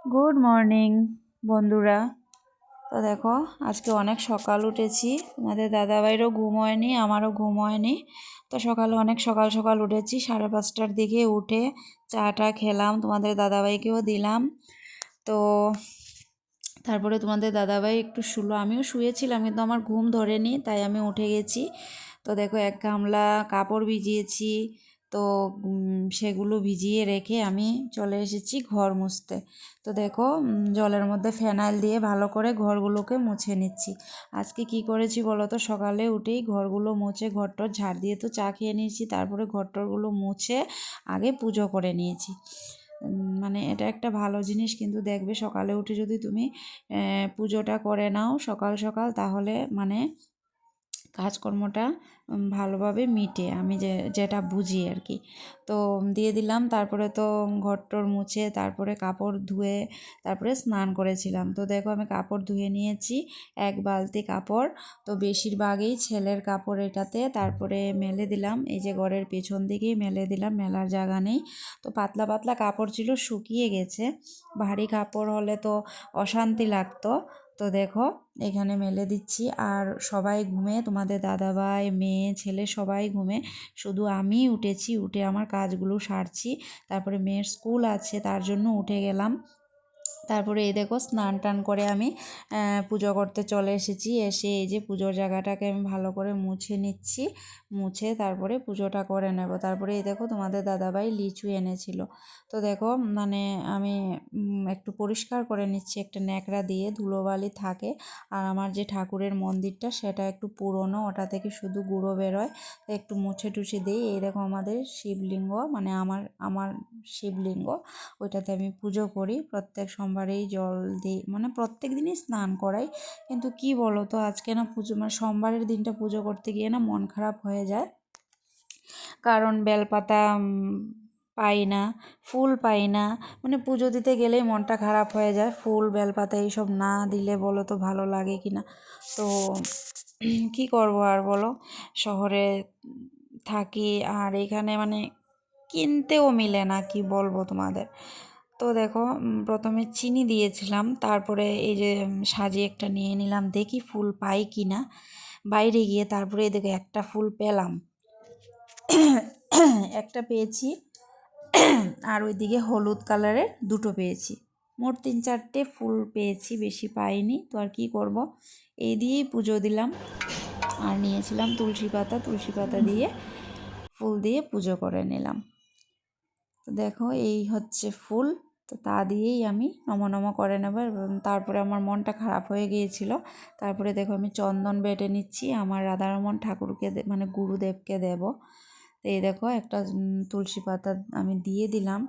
Good morning বন্ধুরা। তো দেখো আজকে অনেক সকাল উঠেছি, তোমাদের দাদাভাইরও ঘুম হয়নি, আমারও ঘুম হয়নি। তো সকালে অনেক সকাল সকাল উঠেছি, 5:30টার দিকে উঠে চাটা খেলাম, তোমাদের দাদাভাইকেও দিলাম। তো তারপরে তোমাদের দাদাভাই একটু শুলো, আমিও শুয়েছিলাম কিন্তু আমার ঘুম ধরেনি, তাই আমি উঠে গেছি। তো দেখো এক গামলা কাপড় ভিজিয়েছি, তো সেগুলো ভিজিয়ে রেখে আমি চলে এসেছি ঘর মুছতে। তো দেখো জলের মধ্যে ফেনাইল দিয়ে ভালো করে ঘরগুলোকে মুছে নিচ্ছি। আজকে কি করেছি বলো তো, সকালে উঠেই ঘরগুলো মুছে ঘরটর ঝাড় দিয়ে তো চা খেয়ে নিয়েছি, তারপরে ঘরটরগুলো মুছে আগে পুজো করে নিয়েছি। মানে এটা একটা ভালো জিনিস, কিন্তু দেখবে সকালে উঠে যদি তুমি পুজোটা করে নাও সকাল সকাল, তাহলে মানে কাজকর্মটা ভালোভাবে মিটে, আমি যেটা বুঝি আর কি। তো দিয়ে দিলাম, তারপরে তো ঘরটর মুছে তারপরে কাপড় ধুয়ে তারপরে স্নান করেছিলাম। তো দেখো আমি কাপড় ধুয়ে নিয়েছি, এক বালতি কাপড়। তো বেশিরভাগই ছেলের কাপড় এটাতে, তারপরে মেলে দিলাম, এই যে ঘরের পেছন দিকেই মেলে দিলাম, মেলার জায়গা নেই। তো পাতলা পাতলা কাপড় ছিল, শুকিয়ে গেছে। ভারী কাপড় হলে তো অশান্তি লাগতো। তো দেখো এখানে মেলে দিচ্ছি, আর সবাই ঘুমে, তোমাদের দাদাভাই মেয়ে ছেলে সবাই ঘুমে, শুধু আমিই উঠেছি, উঠে আমার কাজগুলো সারছি। তারপরে মেয়ের স্কুল আছে তার জন্য উঠে গেলাম। তারপরে এই দেখো স্নান টান করে আমি পুজো করতে চলে এসেছি। এসে এই যে পুজোর জায়গাটাকে আমি ভালো করে মুছে নিচ্ছি, মুছে তারপরে পুজোটা করে নেব। তারপরে এই দেখো তোমাদের দাদাভাই লিচু এনেছিল। তো দেখো মানে আমি একটু পরিষ্কার করে নিচ্ছি একটা ন্যাকড়া দিয়ে, ধুলোবালি থাকে। আর আমার যে ঠাকুরের মন্দিরটা সেটা একটু পুরনো, ওটা থেকে শুধু গুঁড়ো বেরোয়, একটু মুছে টুছে দিই। এই দেখো আমাদের শিবলিঙ্গ, মানে আমার আমার শিবলিঙ্গ, ওইটাতে আমি পুজো করি প্রত্যেক সোমবারেই জল দিই, মানে প্রত্যেক দিনই স্নান করাই। কিন্তু কি বলো তো, আজকে না পুজো মানে সোমবারের দিনটা পুজো করতে গিয়ে না মন খারাপ হয়ে যায়, কারণ বেলপাতা পাই না, ফুল পাই না। মানে পুজো দিতে গেলেই মনটা খারাপ হয়ে যায়, ফুল বেলপাতা এইসব না দিলে বলো তো ভালো লাগে কি না। তো কি করব আর বলো, শহরে থাকি আর এখানে মানে কিনতেও মিলে না, কি বলবো তোমাদের। তো দেখো প্রথমে চিনি দিয়েছিলাম, তারপরে এই যে সাজিয়ে একটা নিয়ে নিলাম, দেখি ফুল পাই কি না বাইরে গিয়ে। তারপরে দেখো একটা ফুল পেলাম, একটা পেয়েছি, আর ওইদিকে হলুদ কালারের দুটো পেয়েছি। মোট 3-4টে ফুল পেয়েছি, বেশি পাইনি। তো আর কি করব, এই দিয়েই পুজো দিলাম। আর নিয়েছিলাম তুলসী পাতা দিয়ে ফুল দিয়ে পুজো করে নিলাম। তো দেখো এই হচ্ছে ফুল, তো তা দিয়েই আমি নম নম করে নেব। তারপরে আমার মনটা খারাপ হয়ে গিয়েছিল, তারপরে দেখো আমি চন্দন বেটে নিচ্ছি, আমার রাধারমণ ঠাকুরকে মানে গুরুদেবকে দেব। তো এই দেখো একটা তুলসী পাতা আমি দিয়ে দিলাম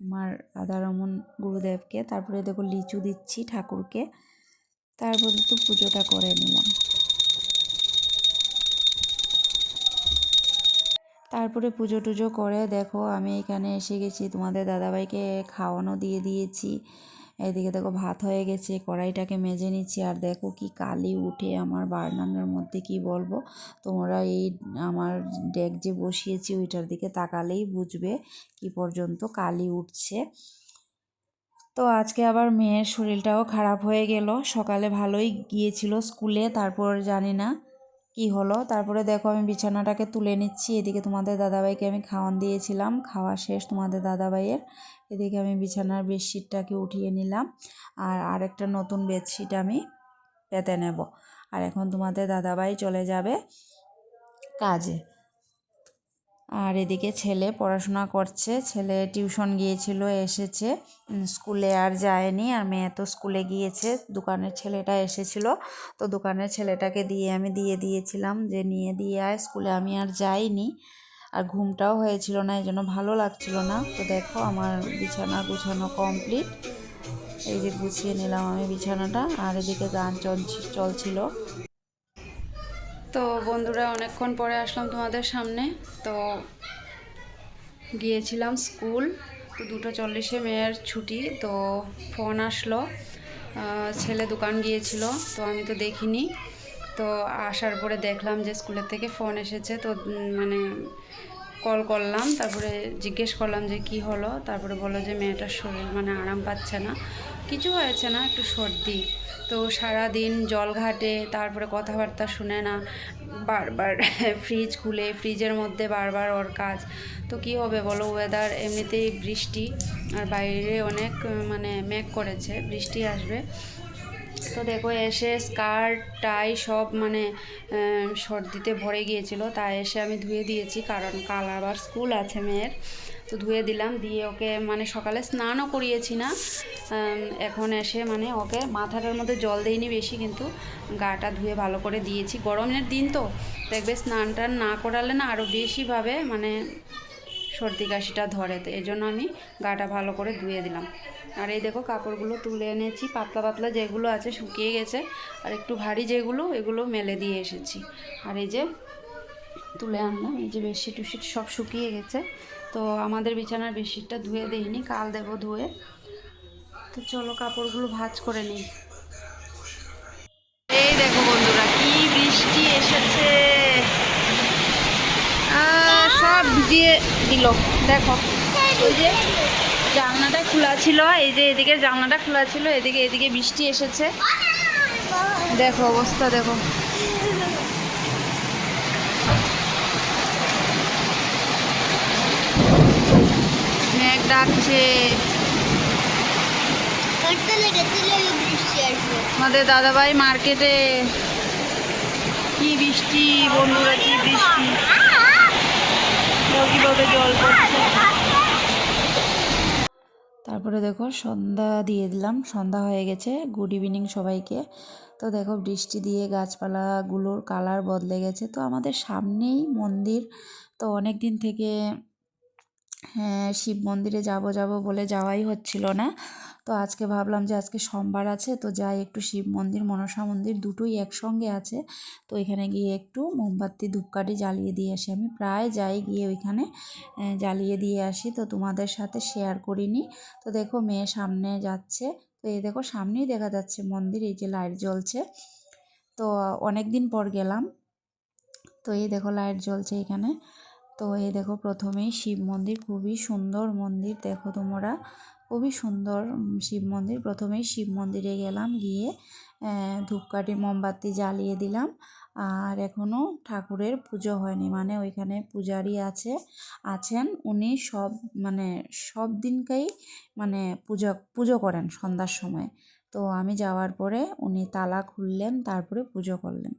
আমার রাধারমণ গুরুদেবকে। তারপরে দেখো লিচু দিচ্ছি ঠাকুরকে, তারপরে তো পুজোটা করে নিলাম। তারপরে পুজো টুজো করে দেখো আমি এখানে এসে গেছি, তোমাদের দাদাভাইকে খাওয়ানো দিয়ে দিয়েছি। এদিকে দেখো ভাত হয়ে গেছে, কড়াইটাকে মেজে নিচ্ছি। আর দেখো কি কালি উঠে আমার বার্নারের মধ্যে, কি বলবো। তোমরা এই আমার ডেক যে বসিয়েছি ওইটার দিকে তাকালেই বুঝবে কি পর্যন্ত কালি উঠছে। তো আজকে আবার মেয়ের শরীরটাও খারাপ হয়ে গেল, সকালে ভালোই গিয়েছিল স্কুলে, তারপর জানি না কি হলো। তারপরে দেখো আমি বিছানাটাকে তুলে নিচ্ছি, এদিকে তোমাদের দাদাভাইকে আমি খাওয়ান দিয়েছিলাম, খাওয়া শেষ তোমাদের দাদাভাইয়ের। এদিকে আমি বিছানার বেডশিটটাকে উঠিয়ে নিলাম, আর আরেকটা নতুন বেডশিট আমি পেতে নেব। আর এখন তোমাদের দাদাভাই চলে যাবে কাজে। আর এদিকে ছেলে পড়াশোনা করছে, ছেলে টিউশন গিয়েছিল, এসেছে, স্কুলে আর যায়নি। আর মেয়ে তো স্কুলে গিয়েছে, দোকানের ছেলেটা এসেছিল, তো দোকানের ছেলেটাকে আমি দিয়ে দিয়েছিলাম যে নিয়ে দিয়ে আয়, স্কুলে আমি আর যাইনি। আর ঘুমটাও হয়েছিল না, এই জন্য ভালো লাগছিল না। তো দেখো আমার বিছানা গুছানো কমপ্লিট, এই যে গুছিয়ে নিলাম আমি বিছানাটা, আর এদিকে গান চলছিল। তো বন্ধুরা অনেকক্ষণ পরে আসলাম তোমাদের সামনে। তো গিয়েছিলাম স্কুল, তো 2:40 মেয়ের ছুটি, তো ফোন আসলো, ছেলে দোকান গিয়েছিল, তো আমি তো দেখিনি। তো আসার পরে দেখলাম যে স্কুলের থেকে ফোন এসেছে, তো মানে কল করলাম, তারপরে জিজ্ঞেস করলাম যে কি হলো। তারপরে বললো যে মেয়েটার শরীর মানে আরাম পাচ্ছে না, কিছু হয়েছে না, একটু সর্দি। তো সারা দিন জল ঘাটে, তারপরে কথাবার্তা শুনে না, বারবার ফ্রিজ খুলে ফ্রিজের মধ্যে বারবার ওর কাজ। তো কি হবে বলো, ওয়েদার এমনিতেই বৃষ্টি, আর বাইরে অনেক মানে মেঘ করেছে, বৃষ্টি আসবে। তো দেখো এসে স্কার্ট টাই সব মানে সর্দিতে ভরে গিয়েছিল, তাই এসে আমি ধুয়ে দিয়েছি, কারণ কাল আবার স্কুল আছে মেয়ের। তো ধুয়ে দিলাম, দিয়ে ওকে মানে সকালে স্নানও করিয়েছি না। এখন এসে মানে ওকে মাথাটার মধ্যে জল দেইনি বেশি, কিন্তু গাটা ধুয়ে ভালো করে দিয়েছি। গরমের দিন তো দেখবে স্নান টান না করালে না আরও বেশিভাবে মানে সর্দি কাশিটা ধরে, তো এই জন্য আমি গাটা ভালো করে ধুয়ে দিলাম। আর এই দেখো কাপড়গুলো তুলে এনেছি, পাতলা পাতলা যেগুলো আছে শুকিয়ে গেছে, আর একটু ভারী যেগুলো এগুলো মেলে দিয়ে এসেছি। আর এই যে তুলে আনলাম, এই যে বেডশিট টুশিট সব শুকিয়ে গেছে। তো আমাদের বিছানার বেডশিটটা ধুয়ে দিইনি, কাল দেবো ধুয়ে। তো চলো কাপড়গুলো ভাঁজ করে নিই। এই দেখো বন্ধুরা কি বৃষ্টি এসেছে, সব ভিজিয়ে দিল। দেখো ওই যে জানলাটা খোলা ছিল, এই যে এদিকে জানলাটা খোলা ছিল, এদিকে বৃষ্টি এসেছে। দেখো অবস্থা দেখো। মেঘ ডাকছে, আমাদের দাদাভাই মার্কেটে। কি বৃষ্টি বন্ধুরা, কি বৃষ্টি, কিভাবে জল পড়ছে। তারপরে দেখো সন্ধ্যা দিয়ে দিলাম, সন্ধ্যা হয়ে গেছে। গুড ইভিনিং সবাইকে। তো দেখো বৃষ্টি দিয়ে গাছপালাগুলোর কালার বদলে গেছে। তো আমাদের সামনেই মন্দির, তো অনেক দিন থেকে শিব মন্দিরে যাব বলে যাওয়াই হচ্ছিল না। তো আজকে ভাবলাম যে আজকে সোমবার আছে, তো যাই একটু শিব মন্দির মনসা মন্দির দুটোই একসঙ্গে আছে, তো এখানে গিয়ে একটু মোমবাতি ধূপকাঠি জ্বালিয়ে দিয়ে আসি। আমি প্রায় যাই গিয়ে ওইখানে জ্বালিয়ে দিয়ে আসি, তো তোমাদের সাথে শেয়ার করিনি। তো দেখো মেয়ে সামনে যাচ্ছে, তো এই দেখো সামনেই দেখা যাচ্ছে মন্দির, এই যে লাইট জ্বলছে। তো অনেক দিন পর গেলাম, তো এই দেখো লাইট জ্বলছে এখানে। তো এই দেখো প্রথমেই শিব মন্দির, খুবই সুন্দর মন্দির, দেখো তোমরা খুবই সুন্দর শিব মন্দির। প্রথমেই শিব মন্দিরে গেলাম, গিয়ে ধূপকাঠি মোমবাতি জ্বালিয়ে দিলাম। আর এখনও ঠাকুরের পুজো হয়নি, মানে ওইখানে পূজারি আছেন, উনি মানে সব দিনকেই মানে পুজো করেন সন্ধ্যার সময়। তো আমি যাওয়ার পরে উনি তালা খুললেন, তারপরে পুজো করলেন।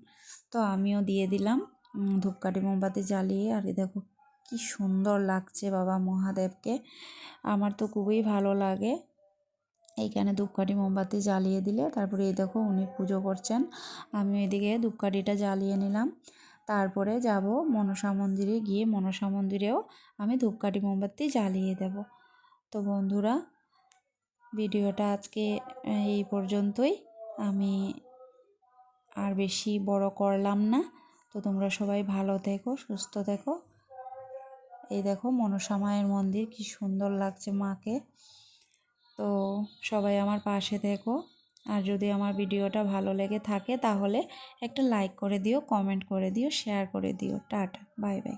তো আমিও দিয়ে দিলাম ধূপকাঠি মোমবাতি জ্বালিয়ে। আর দেখো কি সুন্দর লাগছে বাবা মহাদেবকে, আমার তো খুবই ভালো লাগে এইখানে ধূপকাঠি মোমবাতি জ্বালিয়ে দিলে। তারপরে এই দেখো উনি পুজো করছেন, আমি এদিকে ধূপকাঠিটা জ্বালিয়ে নিলাম। তারপরে যাব মনসা মন্দিরে, গিয়ে মনসা মন্দিরেও আমি ধূপকাঠি মোমবাতি জ্বালিয়ে দেব। তো বন্ধুরা ভিডিওটা আজকে এই পর্যন্তই, আমি আর বেশি বড় করলাম না। তো তোমরা সবাই ভালো থেকো, সুস্থ থেকো। এই দেখো মনসা মায়ের মন্দির, কি সুন্দর লাগছে মাকে। তো সবাই আমার পাশে থেকো, আর যদি আমার ভিডিওটা ভালো লেগে থাকে তাহলে একটা লাইক করে দিও, কমেন্ট করে দিও, শেয়ার করে দিও। Tata, bye bye.